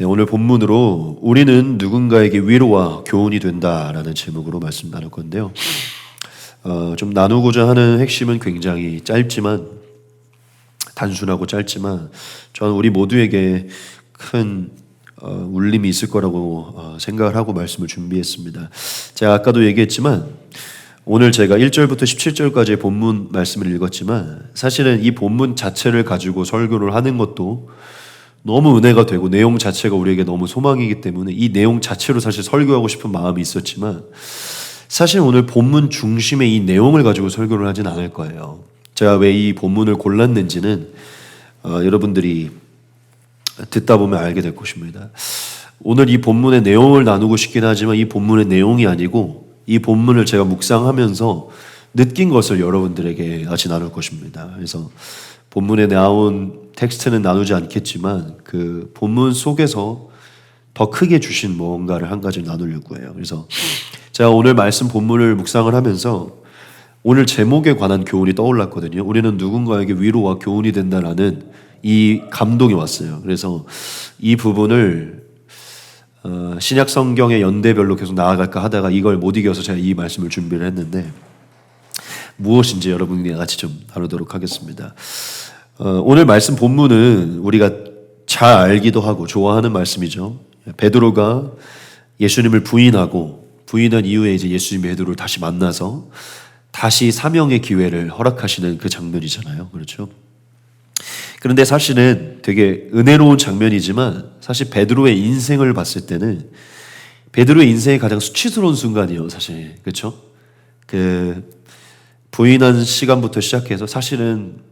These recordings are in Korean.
네, 오늘 본문으로 우리는 누군가에게 위로와 교훈이 된다라는 제목으로 말씀 나눌 건데요. 좀 나누고자 하는 핵심은 굉장히 짧지만 단순하고 짧지만 저는 우리 모두에게 큰 울림이 있을 거라고 생각을 하고 말씀을 준비했습니다. 제가 아까도 얘기했지만 오늘 제가 1절부터 17절까지의 본문 말씀을 읽었지만 사실은 이 본문 자체를 가지고 설교를 하는 것도 너무 은혜가 되고 내용 자체가 우리에게 너무 소망이기 때문에 이 내용 자체로 사실 설교하고 싶은 마음이 있었지만 사실 오늘 본문 중심의 이 내용을 가지고 설교를 하진 않을 거예요. 제가 왜 이 본문을 골랐는지는 여러분들이 듣다 보면 알게 될 것입니다. 오늘 이 본문의 내용을 나누고 싶긴 하지만 이 본문의 내용이 아니고 이 본문을 제가 묵상하면서 느낀 것을 여러분들에게 같이 나눌 것입니다. 그래서 본문에 나온 텍스트는 나누지 않겠지만 그 본문 속에서 더 크게 주신 뭔가를 한 가지 나누려고 해요. 그래서 제가 오늘 말씀 본문을 묵상을 하면서 오늘 제목에 관한 교훈이 떠올랐거든요. 우리는 누군가에게 위로와 교훈이 된다라는 이 감동이 왔어요. 그래서 이 부분을 신약 성경의 연대별로 계속 나아갈까 하다가 이걸 못 이겨서 제가 이 말씀을 준비를 했는데 무엇인지 여러분과 같이 좀 다루도록 하겠습니다. 오늘 말씀 본문은 우리가 잘 알기도 하고 좋아하는 말씀이죠. 베드로가 예수님을 부인한 이후에 이제 예수님이 베드로를 다시 만나서 다시 사명의 기회를 허락하시는 그 장면이잖아요. 그렇죠? 그런데 사실은 되게 은혜로운 장면이지만 사실 베드로의 인생을 봤을 때는 베드로의 인생이 가장 수치스러운 순간이에요. 사실 그렇죠? 그 부인한 시간부터 시작해서 사실은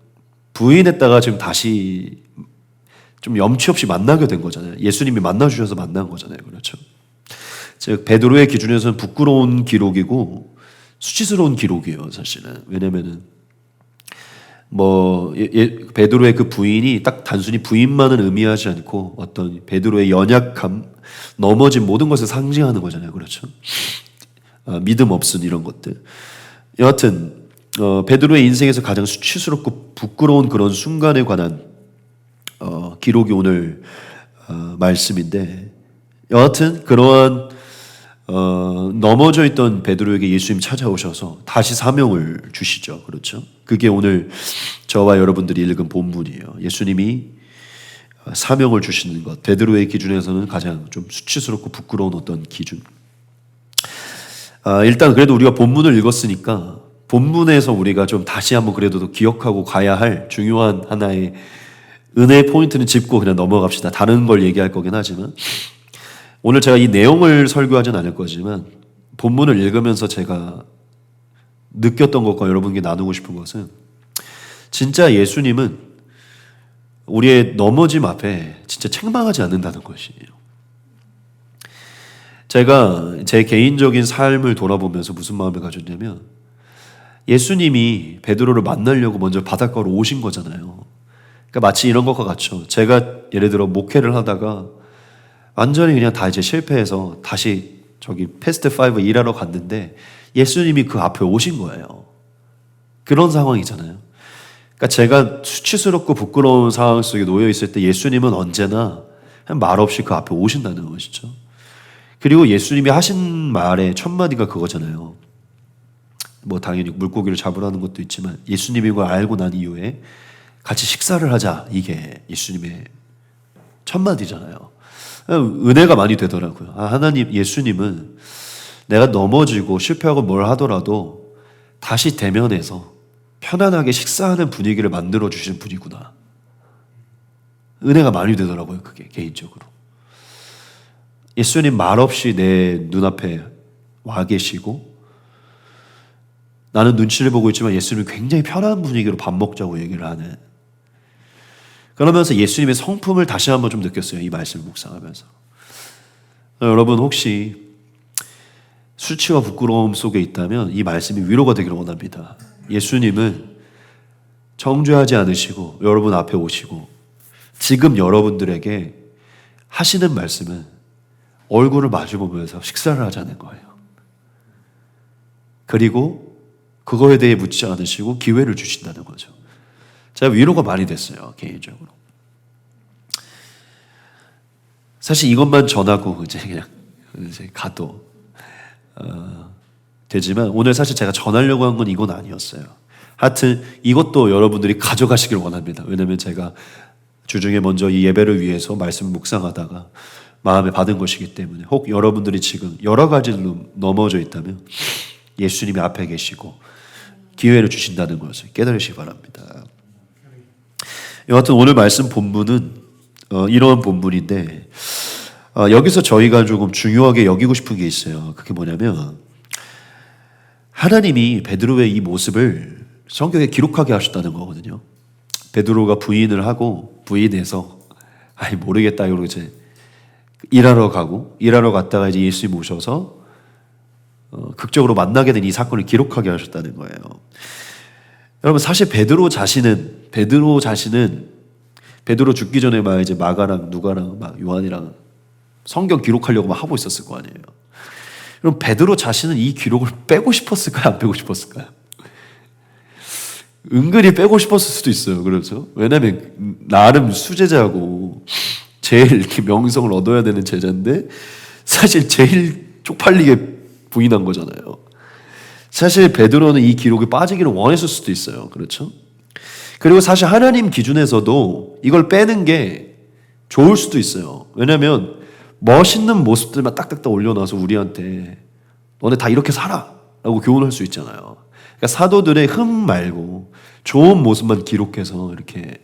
부인했다가 지금 다시 좀 염치 없이 만나게 된 거잖아요. 예수님이 만나주셔서 만난 거잖아요. 그렇죠? 즉 베드로의 기준에서는 부끄러운 기록이고 수치스러운 기록이에요. 사실은 왜냐면은 베드로의 그 부인이 딱 단순히 부인만은 의미하지 않고 어떤 베드로의 연약함, 넘어진 모든 것을 상징하는 거잖아요. 그렇죠? 믿음 없음 이런 것들. 여하튼 베드로의 인생에서 가장 수치스럽고 부끄러운 그런 순간에 관한 기록이 오늘 말씀인데 여하튼 그러한 넘어져 있던 베드로에게 예수님 찾아오셔서 다시 사명을 주시죠. 그렇죠? 그게 오늘 저와 여러분들이 읽은 본문이에요. 예수님이 사명을 주시는 것, 베드로의 기준에서는 가장 좀 수치스럽고 부끄러운 어떤 기준. 일단 그래도 우리가 본문을 읽었으니까 본문에서 우리가 좀 다시 한번 그래도 기억하고 가야 할 중요한 하나의 은혜의 포인트는 짚고 그냥 넘어갑시다. 다른 걸 얘기할 거긴 하지만 오늘 제가 이 내용을 설교하진 않을 거지만 본문을 읽으면서 제가 느꼈던 것과 여러분께 나누고 싶은 것은 진짜 예수님은 우리의 넘어짐 앞에 진짜 책망하지 않는다는 것이에요. 제가 제 개인적인 삶을 돌아보면서 무슨 마음을 가졌냐면 예수님이 베드로를 만나려고 먼저 바닷가로 오신 거잖아요. 그러니까 마치 이런 것과 같죠. 제가 예를 들어 목회를 하다가 완전히 그냥 다 이제 실패해서 다시 저기 패스트5 일하러 갔는데 예수님이 그 앞에 오신 거예요. 그런 상황이잖아요. 그러니까 제가 수치스럽고 부끄러운 상황 속에 놓여 있을 때 예수님은 언제나 말없이 그 앞에 오신다는 것이죠. 그리고 예수님이 하신 말의 첫 마디가 그거잖아요. 당연히 물고기를 잡으라는 것도 있지만 예수님이 이걸 알고 난 이후에 같이 식사를 하자. 이게 예수님의 첫 마디잖아요. 은혜가 많이 되더라고요. 하나님, 예수님은 내가 넘어지고 실패하고 뭘 하더라도 다시 대면해서 편안하게 식사하는 분위기를 만들어 주신 분이구나. 은혜가 많이 되더라고요. 그게 개인적으로. 예수님 말없이 내 눈앞에 와 계시고 나는 눈치를 보고 있지만 예수님은 굉장히 편한 분위기로 밥 먹자고 얘기를 하는 그러면서 예수님의 성품을 다시 한번 좀 느꼈어요. 이 말씀을 묵상하면서. 여러분 혹시 수치와 부끄러움 속에 있다면 이 말씀이 위로가 되기를 원합니다. 예수님은 정죄하지 않으시고 여러분 앞에 오시고 지금 여러분들에게 하시는 말씀은 얼굴을 마주보면서 식사를 하자는 거예요. 그리고 그거에 대해 묻지 않으시고 기회를 주신다는 거죠. 제가 위로가 많이 됐어요. 개인적으로. 사실 이것만 전하고 이제 가도 되지만 오늘 사실 제가 전하려고 한 건 이건 아니었어요. 하여튼 이것도 여러분들이 가져가시길 원합니다. 왜냐하면 제가 주중에 먼저 이 예배를 위해서 말씀 묵상하다가 마음에 받은 것이기 때문에, 혹 여러분들이 지금 여러 가지로 넘어져 있다면 예수님이 앞에 계시고 기회를 주신다는 것을 깨달으시기 바랍니다. 여하튼 오늘 말씀 본문은 이런 본문인데, 여기서 저희가 조금 중요하게 여기고 싶은 게 있어요. 그게 뭐냐면 하나님이 베드로의 이 모습을 성경에 기록하게 하셨다는 거거든요. 베드로가 부인을 하고 부인해서 모르겠다 이러고 이제 일하러 갔다가 이제 예수님 오셔서 극적으로 만나게 된 이 사건을 기록하게 하셨다는 거예요. 여러분, 사실 베드로 자신은 베드로 죽기 전에 막 이제 마가랑 누가랑 막 요한이랑 성경 기록하려고 막 하고 있었을 거 아니에요. 그럼 베드로 자신은 이 기록을 빼고 싶었을까요? 안 빼고 싶었을까요? 은근히 빼고 싶었을 수도 있어요. 그렇죠? 왜냐하면 나름 수제자고 제일 이렇게 명성을 얻어야 되는 제자인데 사실 제일 쪽팔리게 부인한 거잖아요. 사실 베드로는 이 기록이 빠지기를 원했을 수도 있어요. 그렇죠? 그리고 사실 하나님 기준에서도 이걸 빼는 게 좋을 수도 있어요. 왜냐하면 멋있는 모습들만 딱딱딱 올려놔서 우리한테 너네 다 이렇게 살아 라고 교훈할 수 있잖아요. 그러니까 사도들의 흠 말고 좋은 모습만 기록해서 이렇게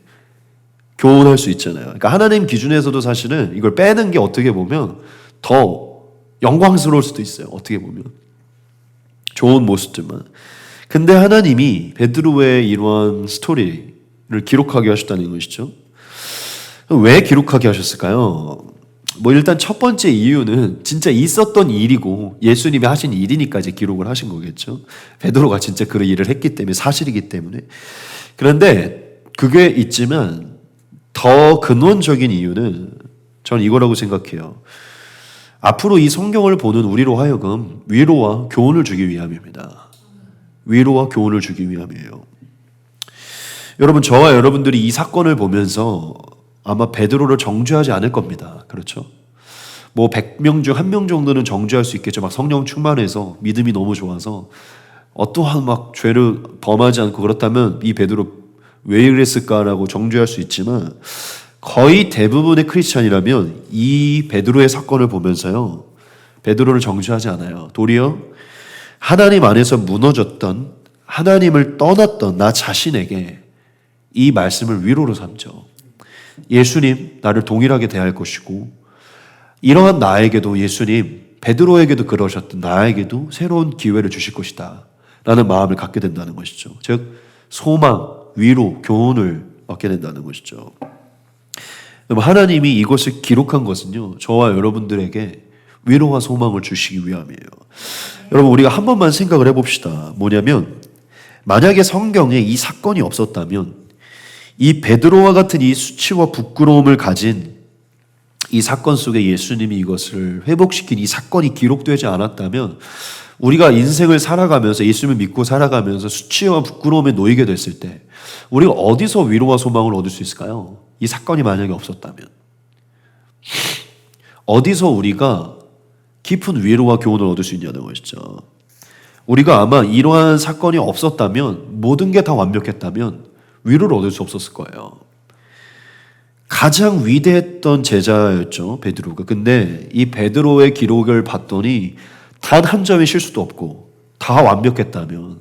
교훈할 수 있잖아요. 그러니까 하나님 기준에서도 사실은 이걸 빼는 게 어떻게 보면 더 영광스러울 수도 있어요. 어떻게 보면 좋은 모습들만. 근데 하나님이 베드로의 이러한 스토리를 기록하게 하셨다는 것이죠. 왜 기록하게 하셨을까요? 일단 첫 번째 이유는 진짜 있었던 일이고 예수님이 하신 일이니까 이제 기록을 하신 거겠죠. 베드로가 진짜 그런 일을 했기 때문에, 사실이기 때문에. 그런데 그게 있지만 더 근원적인 이유는 저는 이거라고 생각해요. 앞으로 이 성경을 보는 우리로 하여금 위로와 교훈을 주기 위함입니다. 위로와 교훈을 주기 위함이에요. 여러분, 저와 여러분들이 이 사건을 보면서 아마 베드로를 정죄하지 않을 겁니다. 그렇죠? 100명 중 1명 정도는 정죄할 수 있겠죠. 막 성령 충만해서 믿음이 너무 좋아서 어떠한 막 죄를 범하지 않고 그렇다면 이 베드로 왜 이랬을까라고 정죄할 수 있지만, 거의 대부분의 크리스찬이라면 이 베드로의 사건을 보면서요, 베드로를 정죄하지 않아요. 도리어 하나님 안에서 무너졌던, 하나님을 떠났던 나 자신에게 이 말씀을 위로로 삼죠. 예수님 나를 동일하게 대할 것이고, 이러한 나에게도 예수님 베드로에게도 그러셨던 나에게도 새로운 기회를 주실 것이다 라는 마음을 갖게 된다는 것이죠. 즉 소망, 위로, 교훈을 얻게 된다는 것이죠. 하나님이 이것을 기록한 것은요, 저와 여러분들에게 위로와 소망을 주시기 위함이에요. 여러분, 우리가 한 번만 생각을 해봅시다. 뭐냐면 만약에 성경에 이 사건이 없었다면, 이 베드로와 같은 이 수치와 부끄러움을 가진 이 사건 속에 예수님이 이것을 회복시킨 이 사건이 기록되지 않았다면, 우리가 인생을 살아가면서 예수님을 믿고 살아가면서 수치와 부끄러움에 놓이게 됐을 때 우리가 어디서 위로와 소망을 얻을 수 있을까요? 이 사건이 만약에 없었다면 어디서 우리가 깊은 위로와 교훈을 얻을 수 있냐는 것이죠. 우리가 아마 이러한 사건이 없었다면, 모든 게 다 완벽했다면 위로를 얻을 수 없었을 거예요. 가장 위대했던 제자였죠, 베드로가. 근데 이 베드로의 기록을 봤더니 단 한 점의 실수도 없고 다 완벽했다면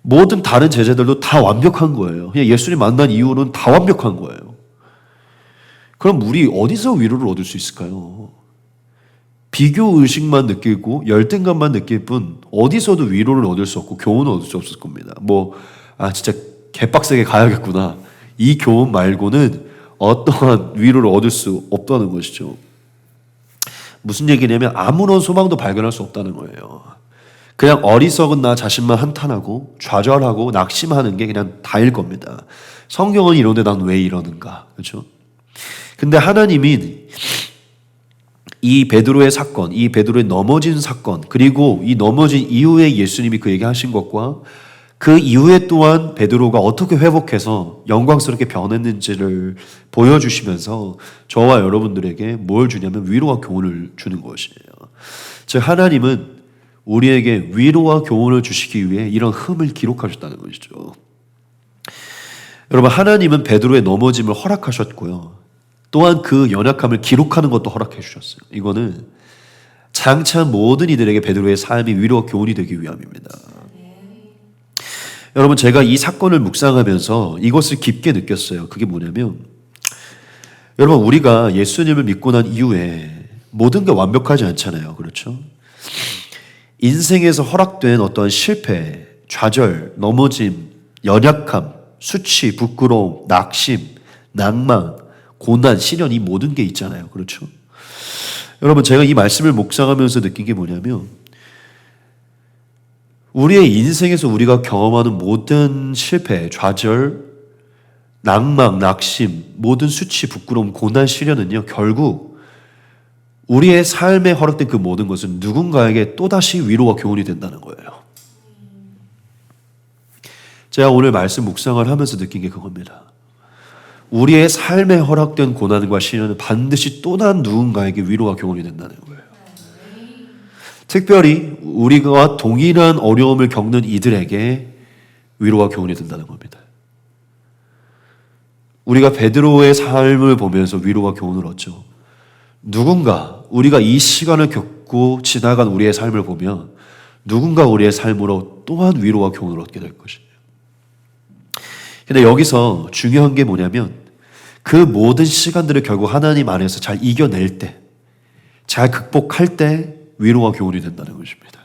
모든 다른 제자들도 다 완벽한 거예요. 그냥 예수님 만난 이후로는 다 완벽한 거예요. 그럼 우리 어디서 위로를 얻을 수 있을까요? 비교 의식만 느끼고 열등감만 느낄 뿐 어디서도 위로를 얻을 수 없고 교훈을 얻을 수 없을 겁니다. 진짜 개빡세게 가야겠구나, 이 교훈 말고는 어떠한 위로를 얻을 수 없다는 것이죠. 무슨 얘기냐면 아무런 소망도 발견할 수 없다는 거예요. 그냥 어리석은 나 자신만 한탄하고 좌절하고 낙심하는 게 그냥 다일 겁니다. 성경은 이런데 난 왜 이러는가, 그렇죠? 근데 하나님이 이 베드로의 사건, 이 베드로의 넘어진 사건, 그리고 이 넘어진 이후에 예수님이 그에게 하신 것과 그 이후에 또한 베드로가 어떻게 회복해서 영광스럽게 변했는지를 보여주시면서 저와 여러분들에게 뭘 주냐면 위로와 교훈을 주는 것이에요. 즉 하나님은 우리에게 위로와 교훈을 주시기 위해 이런 흠을 기록하셨다는 것이죠. 여러분, 하나님은 베드로의 넘어짐을 허락하셨고요. 또한 그 연약함을 기록하는 것도 허락해 주셨어요. 이거는 장차 모든 이들에게 베드로의 삶이 위로와 교훈이 되기 위함입니다. 여러분, 제가 이 사건을 묵상하면서 이것을 깊게 느꼈어요. 그게 뭐냐면, 여러분, 우리가 예수님을 믿고 난 이후에 모든 게 완벽하지 않잖아요. 그렇죠? 인생에서 허락된 어떤 실패, 좌절, 넘어짐, 연약함, 수치, 부끄러움, 낙심, 낭만, 고난, 시련, 이 모든 게 있잖아요. 그렇죠? 여러분, 제가 이 말씀을 묵상하면서 느낀 게 뭐냐면, 우리의 인생에서 우리가 경험하는 모든 실패, 좌절, 낭망, 낙심, 모든 수치, 부끄러움, 고난, 시련은요, 결국 우리의 삶에 허락된 그 모든 것은 누군가에게 또다시 위로와 교훈이 된다는 거예요. 제가 오늘 말씀 묵상을 하면서 느낀 게 그겁니다. 우리의 삶에 허락된 고난과 시련은 반드시 또 다른 누군가에게 위로와 교훈이 된다는 거예요. 특별히 우리가 동일한 어려움을 겪는 이들에게 위로와 교훈이 된다는 겁니다. 우리가 베드로의 삶을 보면서 위로와 교훈을 얻죠. 누군가 우리가 이 시간을 겪고 지나간 우리의 삶을 보면 누군가 우리의 삶으로 또한 위로와 교훈을 얻게 될 것이에요. 근데 여기서 중요한 게 뭐냐면 그 모든 시간들을 결국 하나님 안에서 잘 이겨낼 때, 잘 극복할 때 위로와 교훈이 된다는 것입니다.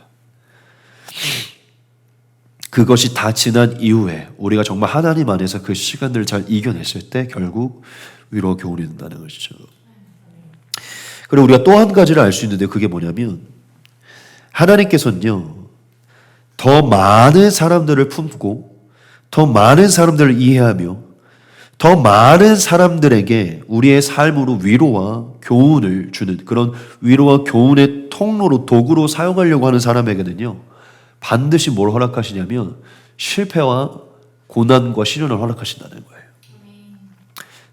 그것이 다 지난 이후에 우리가 정말 하나님 안에서 그 시간들을 잘 이겨냈을 때 결국 위로와 교훈이 된다는 것이죠. 그리고 우리가 또 한 가지를 알 수 있는데 그게 뭐냐면 하나님께서는요, 더 많은 사람들을 품고 더 많은 사람들을 이해하며 더 많은 사람들에게 우리의 삶으로 위로와 교훈을 주는 그런 위로와 교훈의 통로로 도구로 사용하려고 하는 사람에게는요, 반드시 뭘 허락하시냐면 실패와 고난과 시련을 허락하신다는 거예요.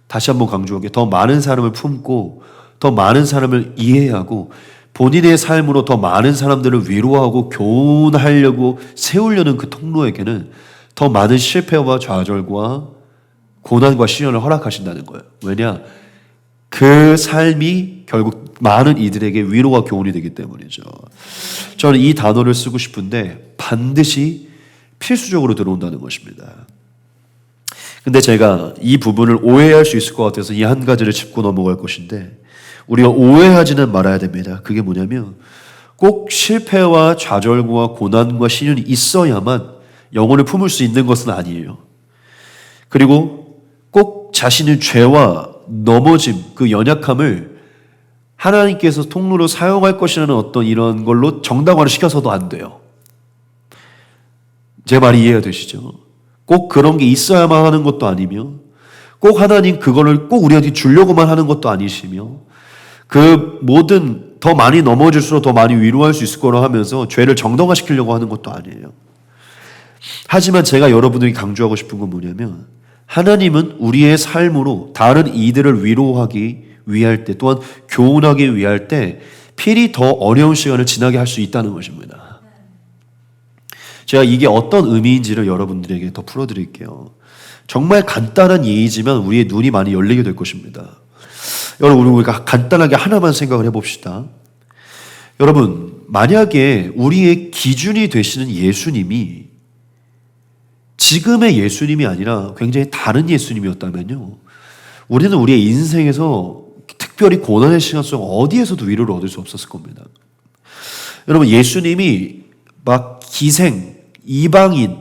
다시 한번 강조하게, 더 많은 사람을 품고 더 많은 사람을 이해하고 본인의 삶으로 더 많은 사람들을 위로하고 교훈하려고 세우려는 그 통로에게는 더 많은 실패와 좌절과 고난과 시련을 허락하신다는 거예요. 왜냐? 그 삶이 결국 많은 이들에게 위로와 교훈이 되기 때문이죠. 저는 이 단어를 쓰고 싶은데 반드시 필수적으로 들어온다는 것입니다. 근데 제가 이 부분을 오해할 수 있을 것 같아서 이 한 가지를 짚고 넘어갈 것인데 우리가 오해하지는 말아야 됩니다. 그게 뭐냐면 꼭 실패와 좌절과 고난과 시련이 있어야만 영혼을 품을 수 있는 것은 아니에요. 그리고 꼭 자신의 죄와 넘어짐, 그 연약함을 하나님께서 통로로 사용할 것이라는 어떤 이런 걸로 정당화를 시켜서도 안 돼요. 제 말이 이해가 되시죠? 꼭 그런 게 있어야만 하는 것도 아니며 꼭 하나님 그거를 꼭 우리한테 주려고만 하는 것도 아니시며 그 모든 더 많이 넘어질수록 더 많이 위로할 수 있을 거라 하면서 죄를 정당화시키려고 하는 것도 아니에요. 하지만 제가 여러분들이 강조하고 싶은 건 뭐냐면 하나님은 우리의 삶으로 다른 이들을 위로하기 위할 때 또한 교훈하기 위할 때 필히 더 어려운 시간을 지나게 할 수 있다는 것입니다. 제가 이게 어떤 의미인지를 여러분들에게 더 풀어드릴게요. 정말 간단한 예이지만 우리의 눈이 많이 열리게 될 것입니다. 여러분, 우리가 간단하게 하나만 생각을 해봅시다. 여러분, 만약에 우리의 기준이 되시는 예수님이 지금의 예수님이 아니라 굉장히 다른 예수님이었다면요, 우리는 우리의 인생에서 특별히 고난의 시간 속 어디에서도 위로를 얻을 수 없었을 겁니다. 여러분, 예수님이 막 기생, 이방인,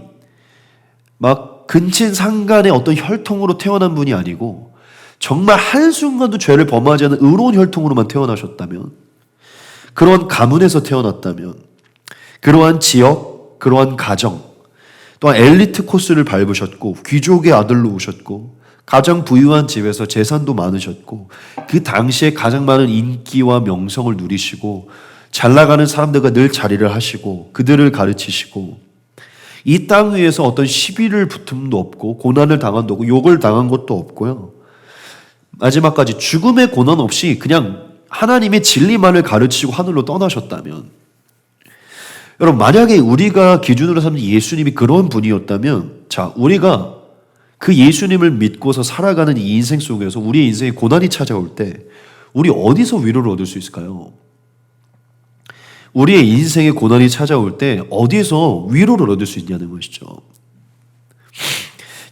막 근친상간의 어떤 혈통으로 태어난 분이 아니고 정말 한순간도 죄를 범하지 않은 의로운 혈통으로만 태어나셨다면, 그러한 가문에서 태어났다면, 그러한 지역, 그러한 가정, 또한 엘리트 코스를 밟으셨고 귀족의 아들로 오셨고 가장 부유한 집에서 재산도 많으셨고 그 당시에 가장 많은 인기와 명성을 누리시고 잘 나가는 사람들과 늘 자리를 하시고 그들을 가르치시고 이 땅 위에서 어떤 시비를 붙음도 없고 고난을 당한 것도 없고 욕을 당한 것도 없고요. 마지막까지 죽음의 고난 없이 그냥 하나님의 진리만을 가르치고 하늘로 떠나셨다면, 여러분 만약에 우리가 기준으로 삼는 예수님이 그런 분이었다면, 자, 우리가 그 예수님을 믿고서 살아가는 이 인생 속에서 우리의 인생에 고난이 찾아올 때 우리 어디서 위로를 얻을 수 있을까요? 우리의 인생에 고난이 찾아올 때 어디서 위로를 얻을 수 있냐는 것이죠.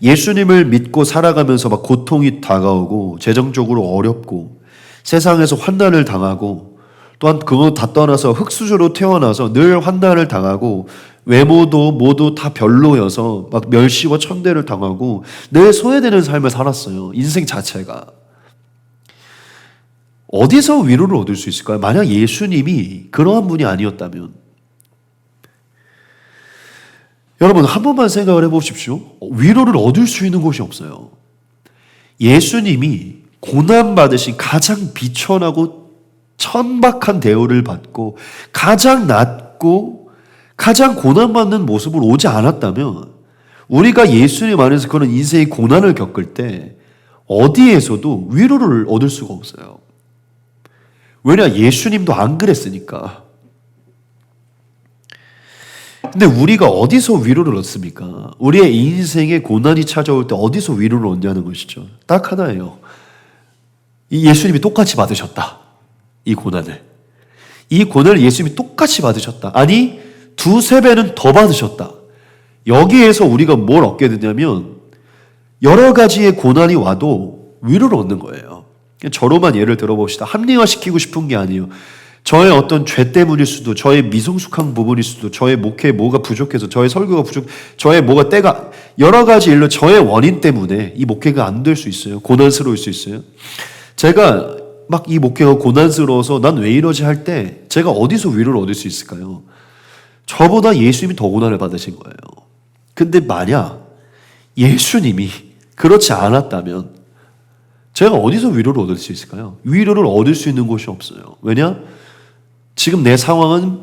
예수님을 믿고 살아가면서 막 고통이 다가오고 재정적으로 어렵고 세상에서 환난을 당하고 또한 그거 다 떠나서 흙수저로 태어나서 늘 환난을 당하고 외모도 모두 다 별로여서 막 멸시와 천대를 당하고 늘 소외되는 삶을 살았어요. 인생 자체가. 어디서 위로를 얻을 수 있을까요? 만약 예수님이 그러한 분이 아니었다면, 여러분 한 번만 생각을 해보십시오. 위로를 얻을 수 있는 곳이 없어요. 예수님이 고난받으신 가장 비천하고 천박한 대우를 받고 가장 낮고 가장 고난받는 모습으로 오지 않았다면, 우리가 예수님 안에서 그런 인생의 고난을 겪을 때 어디에서도 위로를 얻을 수가 없어요. 왜냐? 예수님도 안 그랬으니까. 근데 우리가 어디서 위로를 얻습니까? 우리의 인생에 고난이 찾아올 때 어디서 위로를 얻냐는 것이죠. 딱 하나예요. 이 예수님이 똑같이 받으셨다. 이 고난을. 이 고난을 예수님이 똑같이 받으셨다. 아니, 두세 배는 더 받으셨다. 여기에서 우리가 뭘 얻게 되냐면 여러 가지의 고난이 와도 위로를 얻는 거예요. 저로만 예를 들어봅시다. 합리화시키고 싶은 게 아니에요. 저의 어떤 죄 때문일 수도, 저의 미성숙한 부분일 수도, 저의 목회에 뭐가 부족해서, 저의 설교가 저의 뭐가 때가, 여러 가지 일로 저의 원인 때문에 이 목회가 안 될 수 있어요. 고난스러울 수 있어요. 제가 막 이 목회가 고난스러워서 난 왜 이러지 할 때 제가 어디서 위로를 얻을 수 있을까요? 저보다 예수님이 더 고난을 받으신 거예요. 근데 만약 예수님이 그렇지 않았다면 제가 어디서 위로를 얻을 수 있을까요? 위로를 얻을 수 있는 곳이 없어요. 왜냐? 지금 내 상황은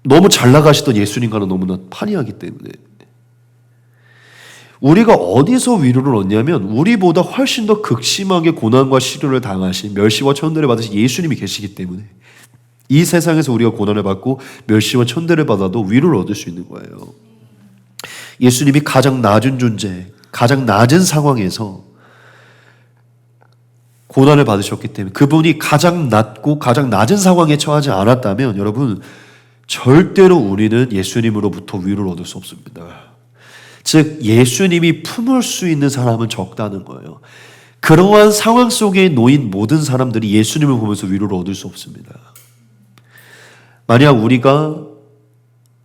너무 잘 나가시던 예수님과는 너무나 판이하기 때문에. 우리가 어디서 위로를 얻냐면 우리보다 훨씬 더 극심하게 고난과 시련을 당하신, 멸시와 천대를 받으신 예수님이 계시기 때문에 이 세상에서 우리가 고난을 받고 멸시와 천대를 받아도 위로를 얻을 수 있는 거예요. 예수님이 가장 낮은 존재, 가장 낮은 상황에서 고난을 받으셨기 때문에, 그분이 가장 낮고 가장 낮은 상황에 처하지 않았다면 여러분 절대로 우리는 예수님으로부터 위로를 얻을 수 없습니다. 즉 예수님이 품을 수 있는 사람은 적다는 거예요. 그러한 상황 속에 놓인 모든 사람들이 예수님을 보면서 위로를 얻을 수 없습니다. 만약 우리가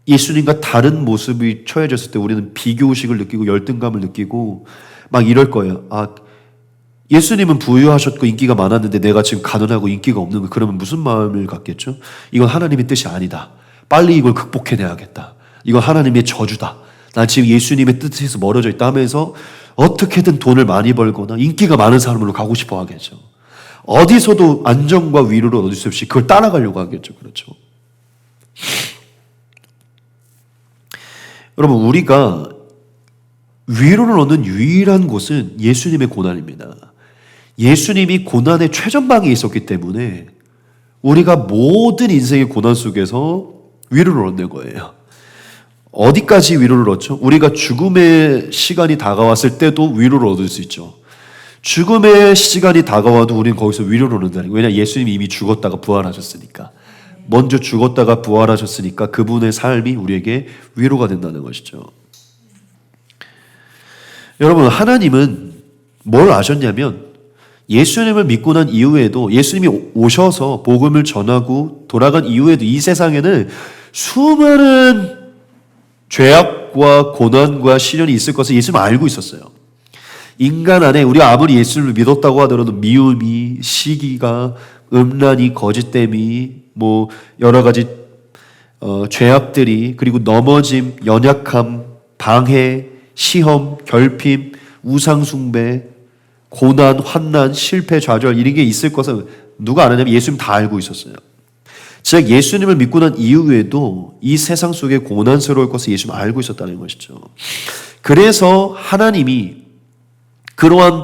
예수님과 다른 모습이 처해졌을 때 우리는 비교의식을 느끼고 열등감을 느끼고 막 이럴 거예요. 아, 예수님은 부유하셨고 인기가 많았는데 내가 지금 가난하고 인기가 없는 거, 그러면 무슨 마음을 갖겠죠? 이건 하나님의 뜻이 아니다. 빨리 이걸 극복해내야겠다. 이건 하나님의 저주다. 난 지금 예수님의 뜻에서 멀어져 있다 하면서 어떻게든 돈을 많이 벌거나 인기가 많은 사람으로 가고 싶어 하겠죠. 어디서도 안정과 위로를 얻을 수 없이 그걸 따라가려고 하겠죠. 그렇죠? 여러분, 우리가 위로를 얻는 유일한 곳은 예수님의 고난입니다. 예수님이 고난의 최전방에 있었기 때문에 우리가 모든 인생의 고난 속에서 위로를 얻는 거예요. 어디까지 위로를 얻죠? 우리가 죽음의 시간이 다가왔을 때도 위로를 얻을 수 있죠. 죽음의 시간이 다가와도 우리는 거기서 위로를 얻는다는 거예요. 왜냐하면 예수님이 이미 죽었다가 부활하셨으니까. 먼저 죽었다가 부활하셨으니까 그분의 삶이 우리에게 위로가 된다는 것이죠. 여러분, 하나님은 뭘 아셨냐면 예수님을 믿고 난 이후에도, 예수님이 오셔서 복음을 전하고 돌아간 이후에도 이 세상에는 수많은 죄악과 고난과 시련이 있을 것을 예수님은 알고 있었어요. 인간 안에 우리가 아무리 예수님을 믿었다고 하더라도 미움이, 시기가, 음란이, 거짓됨이, 뭐 여러 가지 죄악들이, 그리고 넘어짐, 연약함, 방해, 시험, 결핍, 우상숭배, 고난, 환난, 실패, 좌절, 이런 게 있을 것을 누가 아느냐면 예수님 다 알고 있었어요. 즉 예수님을 믿고 난 이후에도 이 세상 속에 고난스러울 것을 예수님은 알고 있었다는 것이죠. 그래서 하나님이 그러한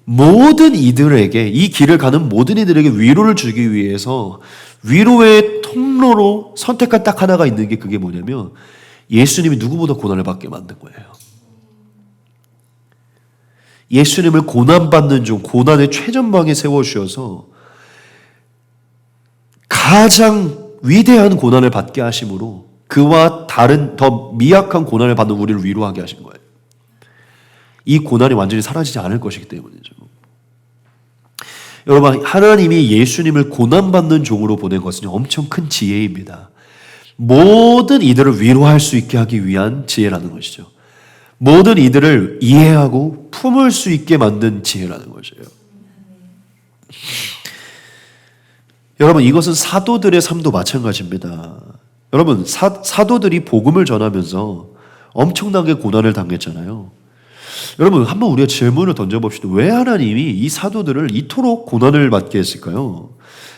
모든 이들에게, 이 길을 가는 모든 이들에게 위로를 주기 위해서 위로의 통로로 선택한 딱 하나가 있는 게, 그게 뭐냐면 예수님이 누구보다 고난을 받게 만든 거예요. 예수님을 고난받는 중, 고난의 최전방에 세워주셔서 가장 위대한 고난을 받게 하심으로 그와 다른 더 미약한 고난을 받는 우리를 위로하게 하신 거예요. 이 고난이 완전히 사라지지 않을 것이기 때문이죠. 여러분, 하나님이 예수님을 고난받는 종으로 보낸 것은 엄청 큰 지혜입니다. 모든 이들을 위로할 수 있게 하기 위한 지혜라는 것이죠. 모든 이들을 이해하고 품을 수 있게 만든 지혜라는 것이에요. 여러분, 이것은 사도들의 삶도 마찬가지입니다. 여러분, 사도들이 복음을 전하면서 엄청나게 고난을 당했잖아요. 여러분, 한번 우리가 질문을 던져봅시다. 왜 하나님이 이 사도들을 이토록 고난을 받게 했을까요?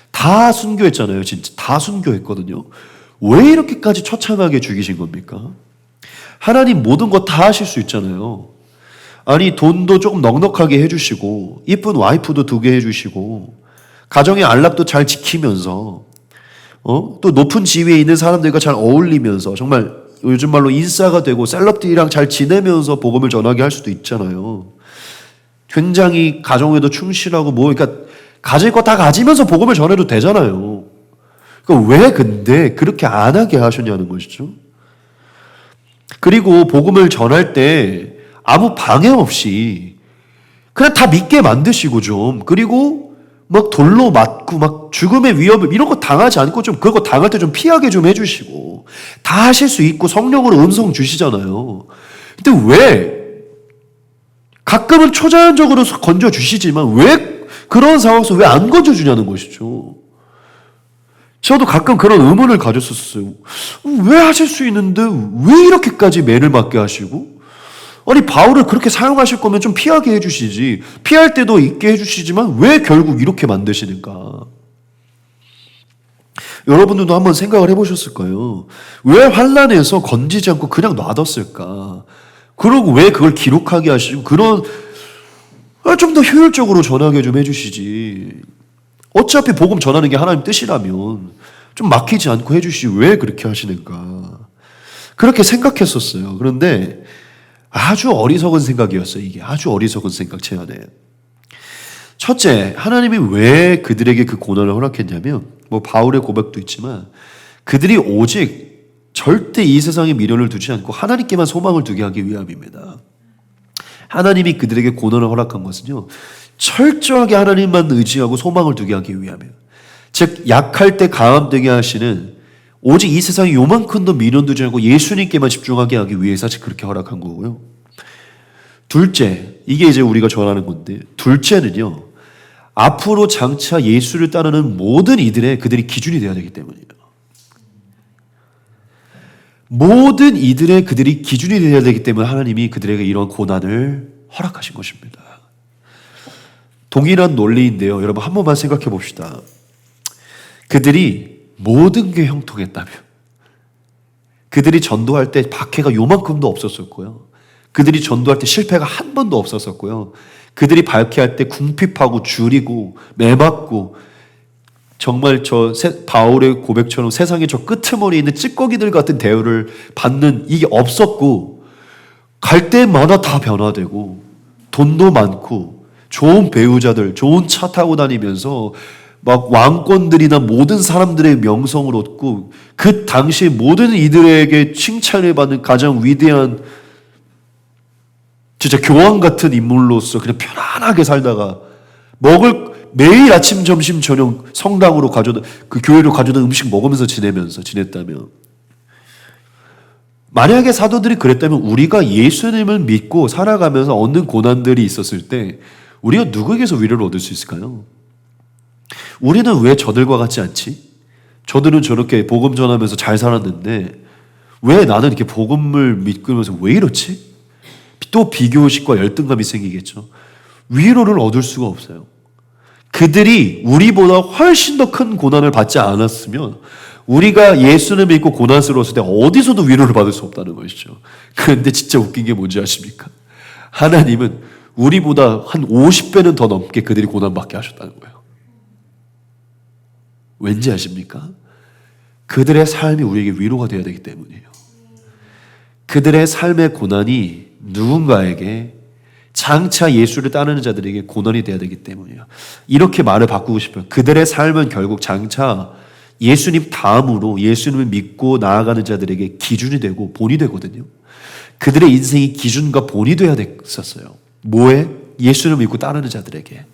다 순교했잖아요. 진짜 다 순교했거든요. 왜 이렇게까지 처참하게 죽이신 겁니까? 하나님 모든 거 다 하실 수 있잖아요. 아니, 돈도 조금 넉넉하게 해주시고, 이쁜 와이프도 2개 해주시고, 가정의 안락도 잘 지키면서, 또 높은 지위에 있는 사람들과 잘 어울리면서, 정말 요즘 말로 인싸가 되고 셀럽들이랑 잘 지내면서 복음을 전하게 할 수도 있잖아요. 굉장히 가정에도 충실하고 그러니까 가질 거 다 가지면서 복음을 전해도 되잖아요. 그러니까 왜 근데 그렇게 안 하게 하셨냐는 것이죠. 그리고 복음을 전할 때 아무 방해 없이 그냥 다 믿게 만드시고 좀, 그리고 막 돌로 맞고 막 죽음의 위협 이런 거 당하지 않고 좀 그거 당할 때 좀 피하게 좀 해주시고 다 하실 수 있고 성령으로 음성 주시잖아요. 근데 왜 가끔은 초자연적으로 건져 주시지만 왜 그런 상황에서 왜 안 건져 주냐는 것이죠. 저도 가끔 그런 의문을 가졌었어요. 왜 하실 수 있는데 왜 이렇게까지 매를 맞게 하시고, 아니 바울을 그렇게 사용하실 거면 좀 피하게 해주시지, 피할 때도 있게 해주시지만 왜 결국 이렇게 만드시는가. 여러분들도 한번 생각을 해보셨을 거예요. 왜 환난에서 건지지 않고 그냥 놔뒀을까. 그리고 왜 그걸 기록하게 하시고, 그런 좀 더 효율적으로 전하게 좀 해주시지. 어차피 복음 전하는 게 하나님 뜻이라면 좀 막히지 않고 해주시지 왜 그렇게 하시는가. 그렇게 생각했었어요. 그런데 아주 어리석은 생각이었어요. 이게 아주 어리석은 생각, 제 안에. 첫째, 하나님이 왜 그들에게 그 고난을 허락했냐면, 바울의 고백도 있지만 그들이 오직 절대 이 세상에 미련을 두지 않고 하나님께만 소망을 두게 하기 위함입니다. 하나님이 그들에게 고난을 허락한 것은요, 철저하게 하나님만 의지하고 소망을 두게 하기 위함이에요. 즉 약할 때 강함 되게 하시는, 오직 이 세상에 요만큼도 미련 두지 않고 예수님께만 집중하게 하기 위해서 그렇게 허락한 거고요. 둘째, 이게 이제 우리가 전하는 건데, 둘째는요, 앞으로 장차 예수를 따르는 모든 이들의 그들이 기준이 되어야 되기 때문이에요. 모든 이들의 그들이 기준이 되어야 되기 때문에 하나님이 그들에게 이런 고난을 허락하신 것입니다. 동일한 논리인데요. 여러분 한 번만 생각해 봅시다. 그들이 모든 게 형통했다면, 그들이 전도할 때 박해가 요만큼도 없었었고요. 그들이 전도할 때 실패가 한 번도 없었었고요. 그들이 박해할 때 궁핍하고 줄이고 매맞고, 정말 바울의 고백처럼 세상의 저 끄트머리에 있는 찌꺼기들 같은 대우를 받는 이게 없었고, 갈 때마다 다 변화되고 돈도 많고 좋은 배우자들, 좋은 차 타고 다니면서 막 왕권들이나 모든 사람들의 명성을 얻고, 그 당시 모든 이들에게 칭찬을 받는 가장 위대한, 진짜 교황 같은 인물로서 그냥 편안하게 살다가 매일 아침 점심 저녁 성당으로 그 교회로 가져다 음식 먹으면서 지냈다면, 만약에 사도들이 그랬다면 우리가 예수님을 믿고 살아가면서 얻는 고난들이 있었을 때 우리가 누구에게서 위로를 얻을 수 있을까요? 우리는 왜 저들과 같지 않지? 저들은 저렇게 복음 전하면서 잘 살았는데 왜 나는 이렇게 복음을 믿으면서 왜 이렇지? 또 비교의식과 열등감이 생기겠죠. 위로를 얻을 수가 없어요. 그들이 우리보다 훨씬 더 큰 고난을 받지 않았으면 우리가 예수를 믿고 고난스러웠을 때 어디서도 위로를 받을 수 없다는 것이죠. 그런데 진짜 웃긴 게 뭔지 아십니까? 하나님은 우리보다 한 50배는 더 넘게 그들이 고난받게 하셨다는 거예요. 왠지 아십니까? 그들의 삶이 우리에게 위로가 되어야 되기 때문이에요. 그들의 삶의 고난이 누군가에게 장차 예수를 따르는 자들에게 고난이 되어야 되기 때문이에요. 이렇게 말을 바꾸고 싶어요. 그들의 삶은 결국 장차 예수님 다음으로 예수님을 믿고 나아가는 자들에게 기준이 되고 본이 되거든요. 그들의 인생이 기준과 본이 되어야 됐었어요. 뭐에? 예수님을 믿고 따르는 자들에게.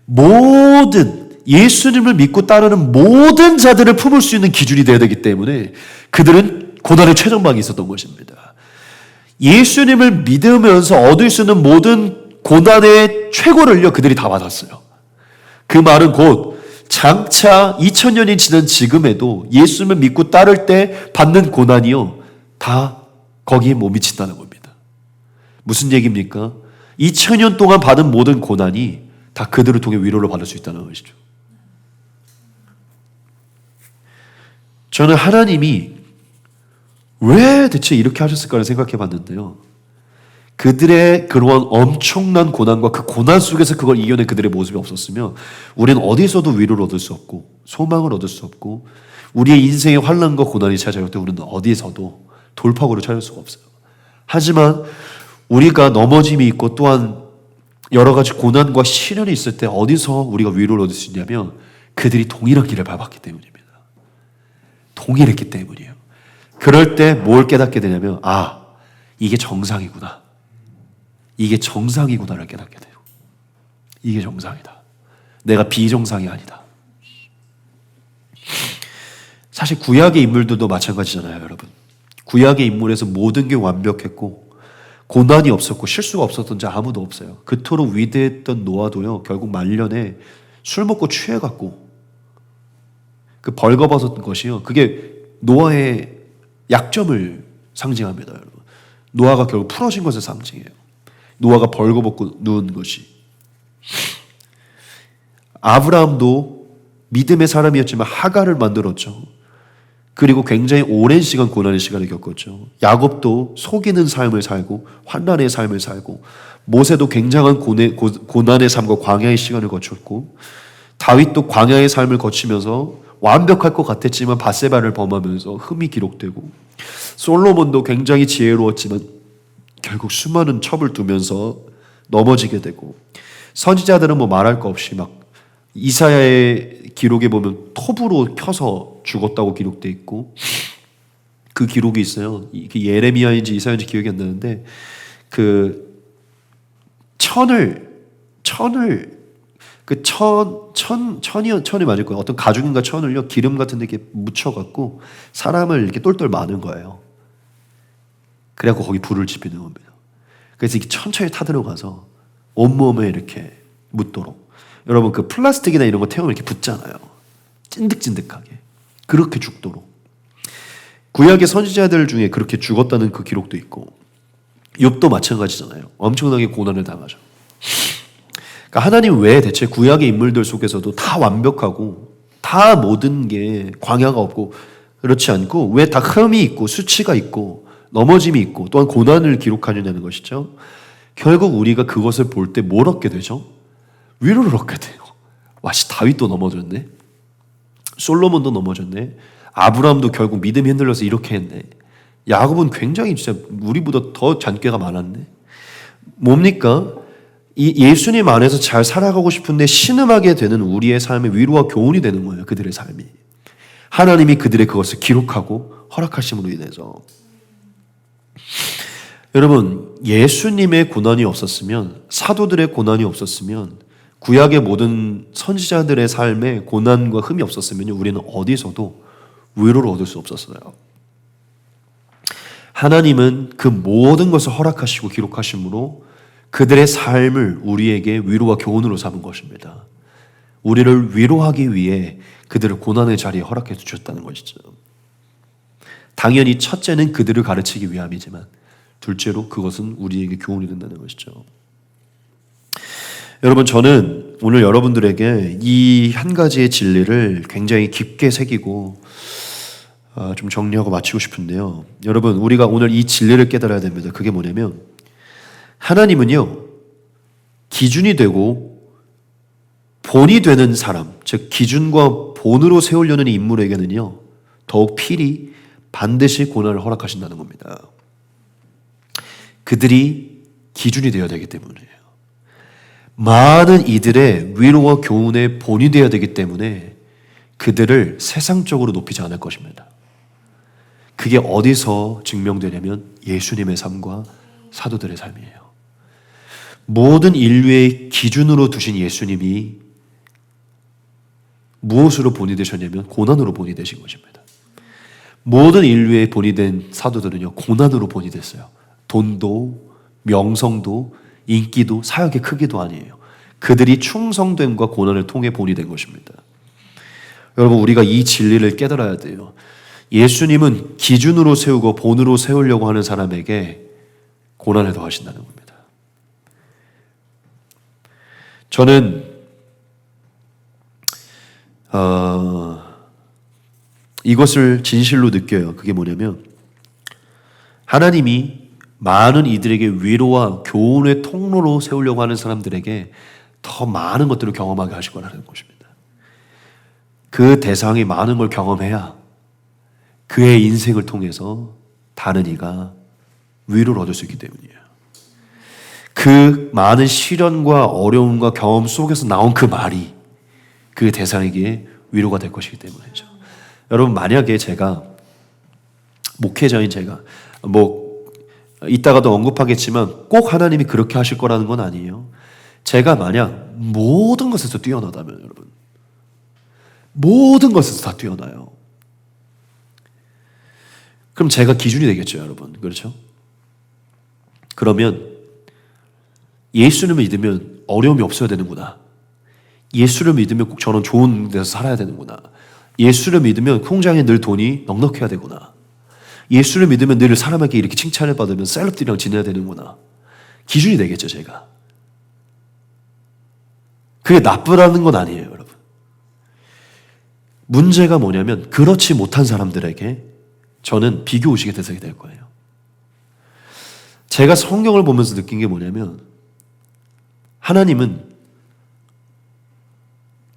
모든 예수님을 믿고 따르는 모든 자들을 품을 수 있는 기준이 되어야 되기 때문에 그들은 고난의 최전방에 있었던 것입니다. 예수님을 믿으면서 얻을 수 있는 모든 고난의 최고를요, 그들이 다 받았어요. 그 말은 곧 장차 2000년이 지난 지금에도 예수님을 믿고 따를 때 받는 고난이요, 다 거기에 못 미친다는 겁니다. 무슨 얘기입니까? 2000년 동안 받은 모든 고난이 다 그들을 통해 위로를 받을 수 있다는 것이죠. 저는 하나님이 왜 대체 이렇게 하셨을까를 생각해 봤는데요. 그들의 그러한 엄청난 고난과 그 고난 속에서 그걸 이겨낸 그들의 모습이 없었으면 우리는 어디서도 위로를 얻을 수 없고 소망을 얻을 수 없고 우리의 인생의 환난과 고난이 찾아올 때 우리는 어디서도 돌파구를 찾을 수가 없어요. 하지만 우리가 넘어짐이 있고 또한 여러 가지 고난과 시련이 있을 때 어디서 우리가 위로를 얻을 수 있냐면 그들이 동일한 길을 밟았기 때문입니다. 동일했기 때문이에요. 그럴 때 뭘 깨닫게 되냐면 이게 정상이구나. 이게 정상이구나를 깨닫게 돼요. 이게 정상이다. 내가 비정상이 아니다. 사실 구약의 인물들도 마찬가지잖아요, 여러분. 구약의 인물에서 모든 게 완벽했고 고난이 없었고 실수가 없었던 자 아무도 없어요. 그토록 위대했던 노아도요, 결국 말년에 술 먹고 취해갖고 그 벌거벗은 것이요, 그게 노아의 약점을 상징합니다, 여러분. 노아가 결국 풀어진 것을 상징해요. 노아가 벌거벗고 누운 것이. 아브라함도 믿음의 사람이었지만 하갈을 만들었죠. 그리고 굉장히 오랜 시간 고난의 시간을 겪었죠. 야곱도 속이는 삶을 살고 환난의 삶을 살고 모세도 굉장한 고난의 삶과 광야의 시간을 거쳤고 다윗도 광야의 삶을 거치면서 완벽할 것 같았지만 밧세바를 범하면서 흠이 기록되고 솔로몬도 굉장히 지혜로웠지만 결국 수많은 첩을 두면서 넘어지게 되고 선지자들은 뭐 말할 거 없이 막 이사야의 기록에 보면 톱으로 켜서 죽었다고 기록되어 있고 그 기록이 있어요. 이게 예레미야인지 이사야인지 기억이 안 나는데 그 천이 맞을 거예요. 어떤 가죽인가 천을요, 기름 같은 데 이렇게 묻혀갖고 사람을 이렇게 똘똘 마는 거예요. 그래갖고 거기 불을 지피는 겁니다. 그래서 이렇게 천천히 타들어가서 온몸에 이렇게 묻도록. 여러분, 그 플라스틱이나 이런 거 태우면 이렇게 붙잖아요. 찐득찐득하게. 그렇게 죽도록. 구약의 선지자들 중에 그렇게 죽었다는 그 기록도 있고, 욥도 마찬가지잖아요. 엄청나게 고난을 당하죠. 그러니까 하나님 왜 대체 구약의 인물들 속에서도 다 완벽하고 다 모든 게 광야가 없고 그렇지 않고 왜 다 흠이 있고 수치가 있고 넘어짐이 있고 또한 고난을 기록하느냐는 것이죠. 결국 우리가 그것을 볼 때 뭘 얻게 되죠? 위로를 얻게 돼요. 다윗도 넘어졌네. 솔로몬도 넘어졌네. 아브라함도 결국 믿음이 흔들려서 이렇게 했네. 야곱은 굉장히 진짜 우리보다 더 잔꾀가 많았네. 뭡니까? 이 예수님 안에서 잘 살아가고 싶은데 신음하게 되는 우리의 삶에 위로와 교훈이 되는 거예요. 그들의 삶이. 하나님이 그들의 그것을 기록하고 허락하심으로 인해서. 여러분, 예수님의 고난이 없었으면, 사도들의 고난이 없었으면, 구약의 모든 선지자들의 삶에 고난과 흠이 없었으면 우리는 어디서도 위로를 얻을 수 없었어요. 하나님은 그 모든 것을 허락하시고 기록하심으로 그들의 삶을 우리에게 위로와 교훈으로 삼은 것입니다. 우리를 위로하기 위해 그들을 고난의 자리에 허락해 주셨다는 것이죠. 당연히 첫째는 그들을 가르치기 위함이지만 둘째로 그것은 우리에게 교훈이 된다는 것이죠. 여러분, 저는 저는 오늘 여러분들에게 이 한 가지의 진리를 굉장히 깊게 새기고 좀 정리하고 마치고 싶은데요. 여러분, 우리가 오늘 이 진리를 깨달아야 됩니다. 그게 뭐냐면 하나님은요, 기준이 되고 본이 되는 사람, 즉 기준과 본으로 세우려는 인물에게는요, 더욱 필히 반드시 고난을 허락하신다는 겁니다. 그들이 기준이 되어야 되기 때문이에요. 많은 이들의 위로와 교훈의 본이 되어야 되기 때문에 그들을 세상적으로 높이지 않을 것입니다. 그게 어디서 증명되냐면 예수님의 삶과 사도들의 삶이에요. 모든 인류의 기준으로 두신 예수님이 무엇으로 본이 되셨냐면 고난으로 본이 되신 것입니다. 모든 인류의 본이 된 사도들은요, 고난으로 본이 됐어요. 돈도 명성도 인기도 사역의 크기도 아니에요. 그들이 충성됨과 고난을 통해 본이 된 것입니다. 여러분, 우리가 이 진리를 깨달아야 돼요. 예수님은 기준으로 세우고 본으로 세우려고 하는 사람에게 고난을 더하신다는 겁니다. 저는 이것을 진실로 느껴요. 그게 뭐냐면 하나님이 많은 이들에게 위로와 교훈의 통로로 세우려고 하는 사람들에게 더 많은 것들을 경험하게 하실 거라는 것입니다. 그 대상이 많은 걸 경험해야 그의 인생을 통해서 다른 이가 위로를 얻을 수 있기 때문이에요. 그 많은 시련과 어려움과 경험 속에서 나온 그 말이 그 대상에게 위로가 될 것이기 때문이죠. 여러분, 만약에 제가 목회자인 제가 이따가도 언급하겠지만 꼭 하나님이 그렇게 하실 거라는 건 아니에요. 제가 만약 모든 것에서 뛰어나다면, 여러분, 모든 것에서 다 뛰어나요. 그럼 제가 기준이 되겠죠, 여러분. 그렇죠? 그러면 예수를 믿으면 어려움이 없어야 되는구나. 예수를 믿으면 꼭 저는 좋은 데서 살아야 되는구나. 예수를 믿으면 통장에 늘 돈이 넉넉해야 되구나. 예수를 믿으면 늘 사람에게 이렇게 칭찬을 받으면 셀럽들이랑 지내야 되는구나. 기준이 되겠죠, 제가. 그게 나쁘다는 건 아니에요, 여러분. 문제가 뭐냐면 그렇지 못한 사람들에게 저는 비교의식의 대상이 될 거예요. 제가 성경을 보면서 느낀 게 뭐냐면 하나님은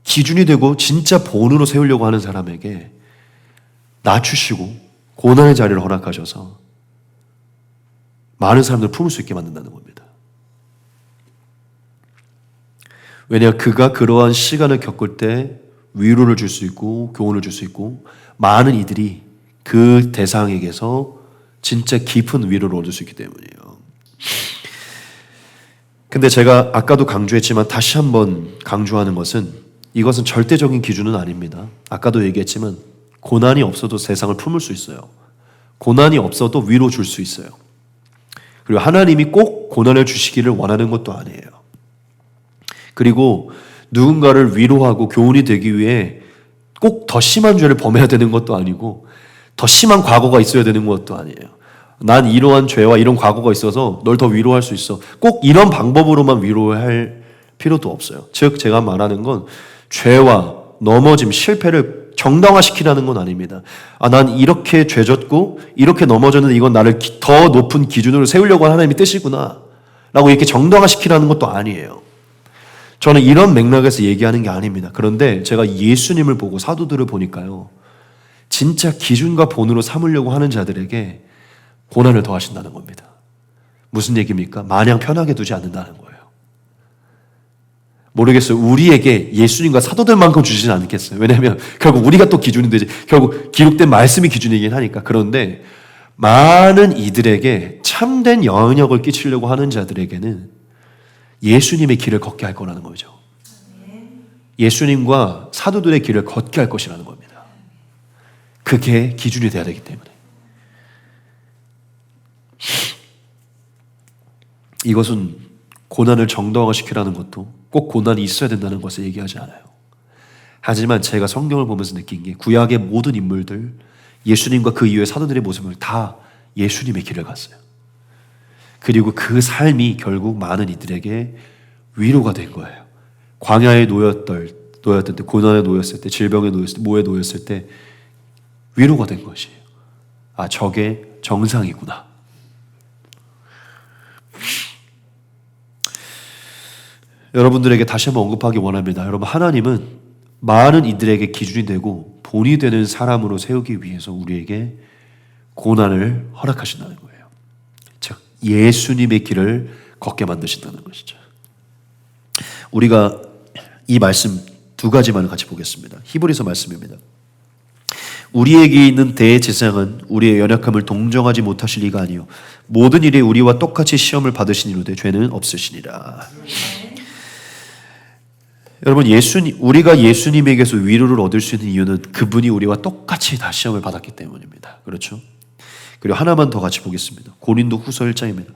기준이 되고 진짜 본으로 세우려고 하는 사람에게 낮추시고 고난의 자리를 허락하셔서 많은 사람들을 품을 수 있게 만든다는 겁니다. 왜냐하면 그가 그러한 시간을 겪을 때 위로를 줄 수 있고 교훈을 줄 수 있고 많은 이들이 그 대상에게서 진짜 깊은 위로를 얻을 수 있기 때문이에요. 근데 제가 아까도 강조했지만 다시 한번 강조하는 것은 이것은 절대적인 기준은 아닙니다. 아까도 얘기했지만 고난이 없어도 세상을 품을 수 있어요. 고난이 없어도 위로 줄 수 있어요. 그리고 하나님이 꼭 고난을 주시기를 원하는 것도 아니에요. 그리고 누군가를 위로하고 교훈이 되기 위해 꼭 더 심한 죄를 범해야 되는 것도 아니고 더 심한 과거가 있어야 되는 것도 아니에요. 난 이러한 죄와 이런 과거가 있어서 널 더 위로할 수 있어. 꼭 이런 방법으로만 위로할 필요도 없어요. 즉 제가 말하는 건 죄와 넘어짐, 실패를 정당화시키라는 건 아닙니다. 난 이렇게 죄졌고 이렇게 넘어졌는데 이건 나를 더 높은 기준으로 세우려고 하나님이 뜻이구나 라고 이렇게 정당화시키라는 것도 아니에요. 저는 이런 맥락에서 얘기하는 게 아닙니다. 그런데 제가 예수님을 보고 사도들을 보니까요, 진짜 기준과 본으로 삼으려고 하는 자들에게 고난을 더하신다는 겁니다. 무슨 얘기입니까? 마냥 편하게 두지 않는다는 거예요. 모르겠어요. 우리에게 예수님과 사도들만큼 주시진 않겠어요. 왜냐하면 결국 우리가 또 기준이 되지. 결국 기록된 말씀이 기준이긴 하니까. 그런데 많은 이들에게 참된 영향력을 끼치려고 하는 자들에게는 예수님의 길을 걷게 할 거라는 거죠. 예수님과 사도들의 길을 걷게 할 것이라는 겁니다. 그게 기준이 돼야 되기 때문에. 이것은 고난을 정당화시키라는 것도 꼭 고난이 있어야 된다는 것을 얘기하지 않아요. 하지만 제가 성경을 보면서 느낀 게 구약의 모든 인물들, 예수님과 그 이후의 사도들의 모습을 다 예수님의 길을 갔어요. 그리고 그 삶이 결국 많은 이들에게 위로가 된 거예요. 광야에 놓였던 때, 고난에 놓였을 때, 질병에 놓였을 때, 모에 놓였을 때 위로가 된 것이에요. 아, 저게 정상이구나. 여러분들에게 다시 한번 언급하기 원합니다. 여러분, 하나님은 많은 이들에게 기준이 되고 본이 되는 사람으로 세우기 위해서 우리에게 고난을 허락하신다는 거예요. 즉, 예수님의 길을 걷게 만드신다는 것이죠. 우리가 이 말씀 두 가지만 같이 보겠습니다. 히브리서 말씀입니다. 우리에게 있는 대제사장은 우리의 연약함을 동정하지 못하실 리가 아니요 모든 일에 우리와 똑같이 시험을 받으시니로되 죄는 없으시니라. 여러분, 우리가 예수님에게서 위로를 얻을 수 있는 이유는 그분이 우리와 똑같이 다 시험을 받았기 때문입니다. 그렇죠? 그리고 하나만 더 같이 보겠습니다. 고린도 후서 1장입니다.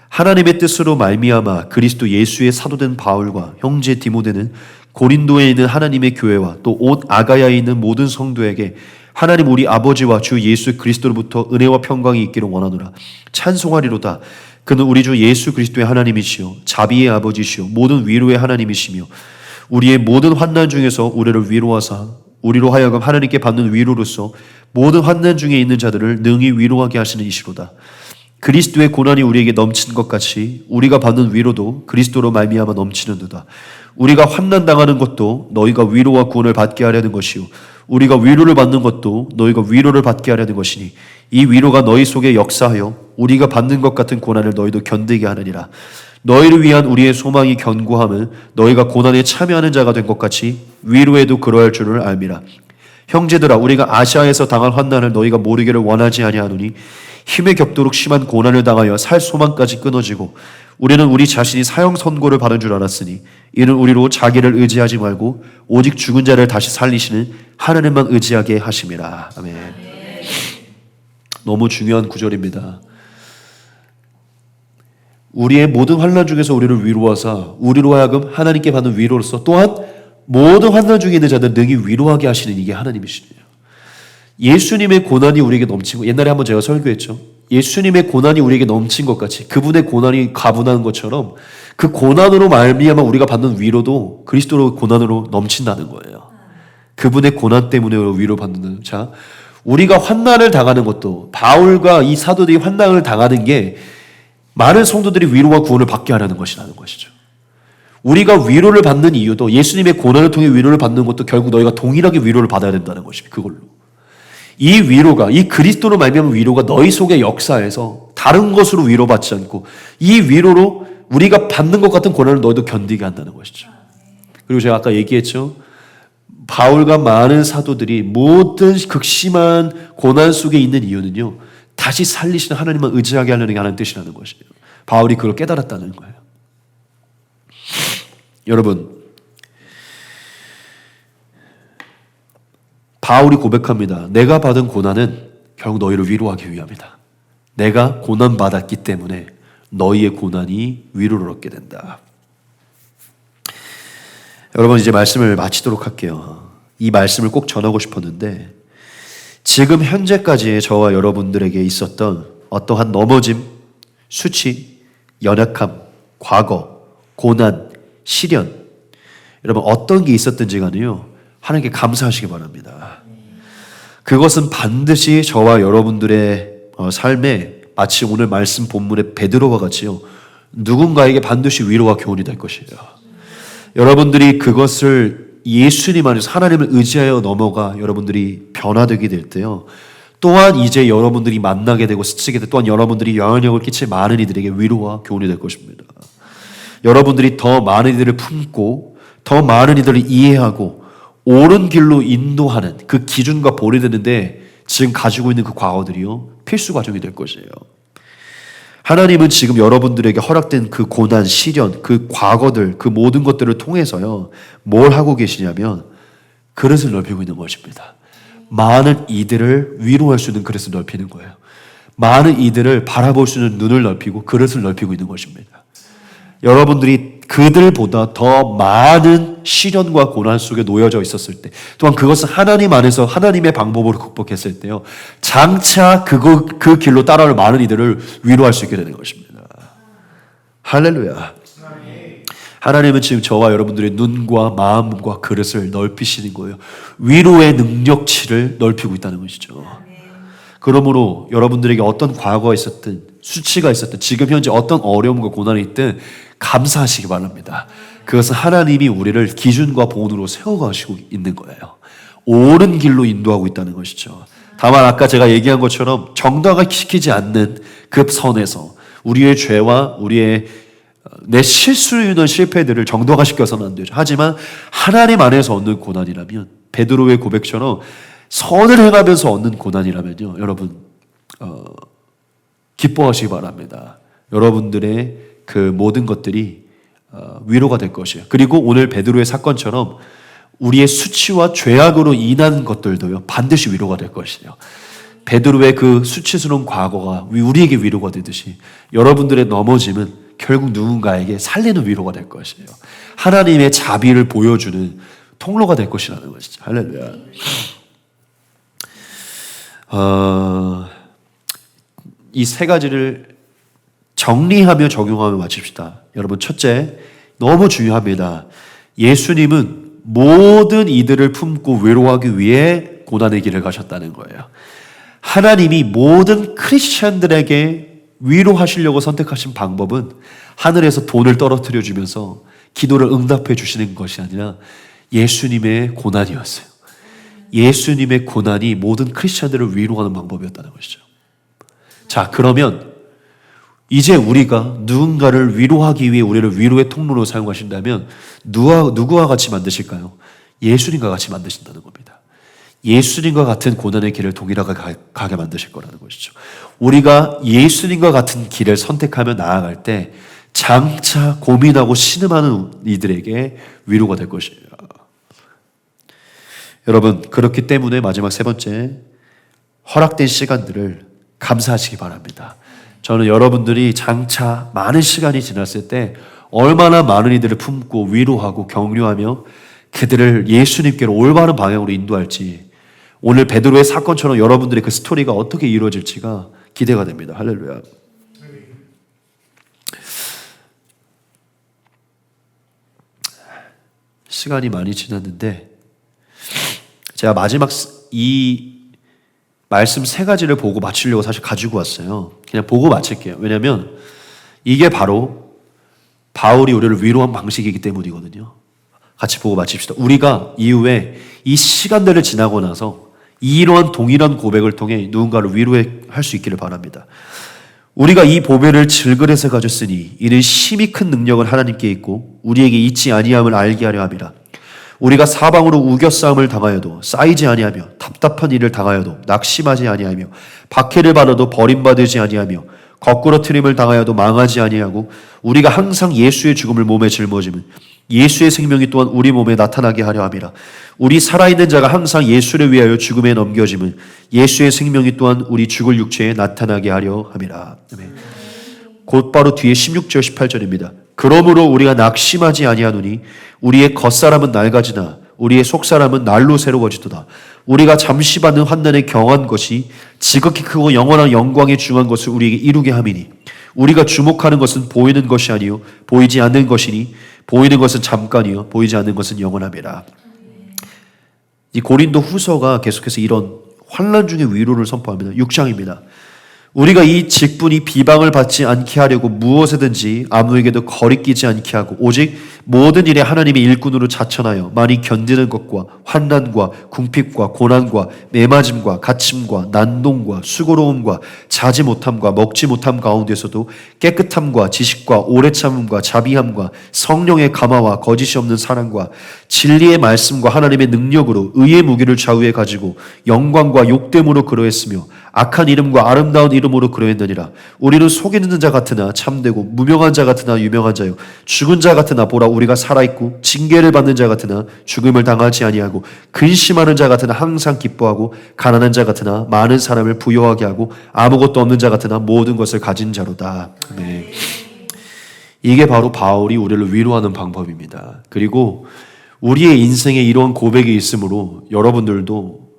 하나님의 뜻으로 말미암아 그리스도 예수의 사도된 바울과 형제 디모데는 고린도에 있는 하나님의 교회와 또 온 아가야에 있는 모든 성도에게 하나님 우리 아버지와 주 예수 그리스도로부터 은혜와 평강이 있기를 원하노라. 찬송하리로다. 그는 우리 주 예수 그리스도의 하나님이시요 자비의 아버지시요 모든 위로의 하나님이시며 우리의 모든 환난 중에서 우리를 위로하사 우리로 하여금 하나님께 받는 위로로서 모든 환난 중에 있는 자들을 능히 위로하게 하시는 이시로다. 그리스도의 고난이 우리에게 넘친 것 같이 우리가 받는 위로도 그리스도로 말미암아 넘치는도다. 우리가 환난 당하는 것도 너희가 위로와 구원을 받게 하려는 것이요 우리가 위로를 받는 것도 너희가 위로를 받게 하려는 것이니 이 위로가 너희 속에 역사하여 우리가 받는 것 같은 고난을 너희도 견디게 하느니라. 너희를 위한 우리의 소망이 견고함은 너희가 고난에 참여하는 자가 된 것 같이 위로에도 그러할 줄을 알미라. 형제들아, 우리가 아시아에서 당할 환난을 너희가 모르기를 원하지 아니하노니 힘에 겹도록 심한 고난을 당하여 살 소망까지 끊어지고 우리는 우리 자신이 사형 선고를 받은 줄 알았으니 이는 우리로 자기를 의지하지 말고 오직 죽은 자를 다시 살리시는 하나님만 의지하게 하심이라. 아멘. 너무 중요한 구절입니다. 우리의 모든 환난 중에서 우리를 위로하사 우리로 하여금 하나님께 받는 위로로서 또한 모든 환난 중에 있는 자들 능히 위로하게 하시는 이게 하나님이시네요. 예수님의 고난이 우리에게 넘친 것, 옛날에 한번 제가 설교했죠. 예수님의 고난이 우리에게 넘친 것 같이 그분의 고난이 가분한 것처럼 그 고난으로 말미암아 우리가 받는 위로도 그리스도로 고난으로 넘친다는 거예요. 그분의 고난 때문에 위로받는. 자, 우리가 환난을 당하는 것도 바울과 이 사도들이 환난을 당하는 게 많은 성도들이 위로와 구원을 받게 하려는 것이라는 것이죠. 우리가 위로를 받는 이유도 예수님의 고난을 통해 위로를 받는 것도 결국 너희가 동일하게 위로를 받아야 된다는 것입니다. 그걸로. 이 위로가, 이 그리스도로 말미암은 위로가 너희 속에 역사해서 다른 것으로 위로받지 않고 이 위로로 우리가 받는 것 같은 고난을 너희도 견디게 한다는 것이죠. 그리고 제가 아까 얘기했죠. 바울과 많은 사도들이 모든 극심한 고난 속에 있는 이유는요. 다시 살리시는 하나님만 의지하게 하려는 게 하나님 뜻이라는 것이에요. 바울이 그걸 깨달았다는 거예요. 여러분, 바울이 고백합니다. 내가 받은 고난은 결국 너희를 위로하기 위함이다. 내가 고난받았기 때문에 너희의 고난이 위로를 얻게 된다. 여러분, 이제 말씀을 마치도록 할게요. 이 말씀을 꼭 전하고 싶었는데 지금 현재까지의 저와 여러분들에게 있었던 어떠한 넘어짐, 수치, 연약함, 과거, 고난, 시련, 여러분 어떤 게 있었든지 간에요. 하나님께 감사하시기 바랍니다. 그것은 반드시 저와 여러분들의 삶에 마치 오늘 말씀 본문의 베드로와 같이요. 누군가에게 반드시 위로와 교훈이 될 것이에요. 여러분들이 그것을 예수님 안에서 하나님을 의지하여 넘어가 여러분들이 변화되게 될 때요. 또한 이제 여러분들이 만나게 되고 스치게 될 또한 여러분들이 영향력을 끼칠 많은 이들에게 위로와 교훈이 될 것입니다. 여러분들이 더 많은 이들을 품고 더 많은 이들을 이해하고 옳은 길로 인도하는 그 기준과 본이 되는데 지금 가지고 있는 그 과거들이요. 필수 과정이 될 것이에요. 하나님은 지금 여러분들에게 허락된 그 고난, 시련, 그 과거들, 그 모든 것들을 통해서요. 뭘 하고 계시냐면 그릇을 넓히고 있는 것입니다. 많은 이들을 위로할 수 있는 그릇을 넓히는 거예요. 많은 이들을 바라볼 수 있는 눈을 넓히고 그릇을 넓히고 있는 것입니다. 여러분들이 그들보다 더 많은 시련과 고난 속에 놓여져 있었을 때 또한 그것은 하나님 안에서 하나님의 방법으로 극복했을 때요. 장차 그 길로 따라올 많은 이들을 위로할 수 있게 되는 것입니다. 할렐루야. 하나님은 지금 저와 여러분들의 눈과 마음과 그릇을 넓히시는 거예요. 위로의 능력치를 넓히고 있다는 것이죠. 그러므로 여러분들에게 어떤 과거가 있었든 수치가 있었든 지금 현재 어떤 어려움과 고난이 있든 감사하시기 바랍니다. 그것은 하나님이 우리를 기준과 본으로 세워가시고 있는 거예요. 옳은 길로 인도하고 있다는 것이죠. 다만 아까 제가 얘기한 것처럼 정당화시키지 않는 그 선에서 우리의 죄와 우리의 내 실수로 인한 실패들을 정당화시켜서는 안 되죠. 하지만 하나님 안에서 얻는 고난이라면 베드로의 고백처럼 선을 행하면서 얻는 고난이라면요, 여러분 기뻐하시기 바랍니다. 여러분들의 그 모든 것들이 위로가 될 것이에요. 그리고 오늘 베드로의 사건처럼 우리의 수치와 죄악으로 인한 것들도요, 반드시 위로가 될 것이에요. 베드로의 그 수치스러운 과거가 우리에게 위로가 되듯이 여러분들의 넘어짐은 결국 누군가에게 살리는 위로가 될 것이에요. 하나님의 자비를 보여주는 통로가 될 것이라는 것이죠. 할렐루야. 이 세 가지를 정리하며 적용하며 마칩시다. 여러분, 첫째, 너무 중요합니다. 예수님은 모든 이들을 품고 위로하기 위해 고난의 길을 가셨다는 거예요. 하나님이 모든 크리스천들에게 위로하시려고 선택하신 방법은 하늘에서 돈을 떨어뜨려 주면서 기도를 응답해 주시는 것이 아니라 예수님의 고난이었어요. 예수님의 고난이 모든 크리스천들을 위로하는 방법이었다는 것이죠. 자, 그러면 이제 우리가 누군가를 위로하기 위해 우리를 위로의 통로로 사용하신다면 누구와 같이 만드실까요? 예수님과 같이 만드신다는 겁니다. 예수님과 같은 고난의 길을 동일하게 가게 만드실 거라는 것이죠. 우리가 예수님과 같은 길을 선택하며 나아갈 때 장차 고민하고 신음하는 이들에게 위로가 될 것이에요. 여러분, 그렇기 때문에 마지막 세 번째, 허락된 시간들을 감사하시기 바랍니다. 저는 여러분들이 장차 많은 시간이 지났을 때 얼마나 많은 이들을 품고 위로하고 격려하며 그들을 예수님께로 올바른 방향으로 인도할지, 오늘 베드로의 사건처럼 여러분들의 그 스토리가 어떻게 이루어질지가 기대가 됩니다. 할렐루야. 시간이 많이 지났는데 제가 마지막 이 말씀 세 가지를 보고 마치려고 사실 가지고 왔어요. 그냥 보고 마칠게요. 왜냐하면 이게 바로 바울이 우리를 위로한 방식이기 때문이거든요. 같이 보고 마칩시다. 우리가 이후에 이 시간들을 지나고 나서 이러한 동일한 고백을 통해 누군가를 위로할 수 있기를 바랍니다. 우리가 이 보배를 질그릇에 가졌으니 이는 심히 큰 능력은 하나님께 있고 우리에게 있지 아니함을 알게 하려 함이라. 우리가 사방으로 우겨싸움을 당하여도 쌓이지 아니하며 답답한 일을 당하여도 낙심하지 아니하며 박해를 받아도 버림받지 아니하며 거꾸로 트림을 당하여도 망하지 아니하고 우리가 항상 예수의 죽음을 몸에 짊어지면 예수의 생명이 또한 우리 몸에 나타나게 하려 함이라. 우리 살아있는 자가 항상 예수를 위하여 죽음에 넘겨짐은 예수의 생명이 또한 우리 죽을 육체에 나타나게 하려 함이라. 아멘. 곧바로 뒤에 16절 18절입니다. 그러므로 우리가 낙심하지 아니하노니 우리의 겉사람은 낡아지나 우리의 속사람은 날로 새로워지도다. 우리가 잠시 받는 환난에 경한 것이 지극히 크고 영원한 영광에 중한 것을 우리에게 이루게 함이니 우리가 주목하는 것은 보이는 것이 아니요 보이지 않는 것이니 보이는 것은 잠깐이요 보이지 않는 것은 영원함이라. 이 고린도 후서가 계속해서 이런 환난 중의 위로를 선포합니다. 6장입니다. 우리가 이 직분이 비방을 받지 않게 하려고 무엇에든지 아무에게도 거리끼지 않게 하고 오직 모든 일에 하나님의 일꾼으로 자천하여 많이 견디는 것과 환난과 궁핍과 고난과 매맞음과 갇힘과 난동과 수고로움과 자지 못함과 먹지 못함 가운데서도 깨끗함과 지식과 오래 참음과 자비함과 성령의 감화와 거짓이 없는 사랑과 진리의 말씀과 하나님의 능력으로 의의 무기를 좌우에 가지고 영광과 욕됨으로 그러했으며 악한 이름과 아름다운 이름으로 그러했느니라. 우리는 속이는 자 같으나 참되고 무명한 자 같으나 유명한 자요 죽은 자 같으나 보라 우리가 살아있고 징계를 받는 자 같으나 죽음을 당하지 아니하고 근심하는 자 같으나 항상 기뻐하고 가난한 자 같으나 많은 사람을 부유하게 하고 아무것도 없는 자 같으나 모든 것을 가진 자로다. 네. 이게 바로 바울이 우리를 위로하는 방법입니다. 그리고 우리의 인생에 이러한 고백이 있으므로 여러분들도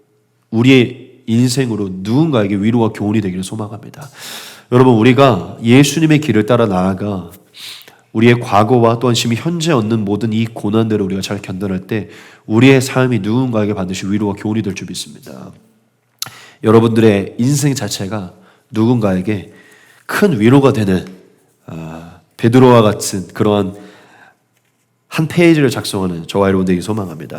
우리의 인생으로 누군가에게 위로와 교훈이 되기를 소망합니다. 여러분, 우리가 예수님의 길을 따라 나아가 우리의 과거와 또한 지금 현재 얻는 모든 이 고난들을 우리가 잘 견뎌낼 때 우리의 삶이 누군가에게 반드시 위로와 교훈이 될 줄 믿습니다. 여러분들의 인생 자체가 누군가에게 큰 위로가 되는 베드로와 같은 그러한 한 페이지를 작성하는 저와 여러분들이 소망합니다.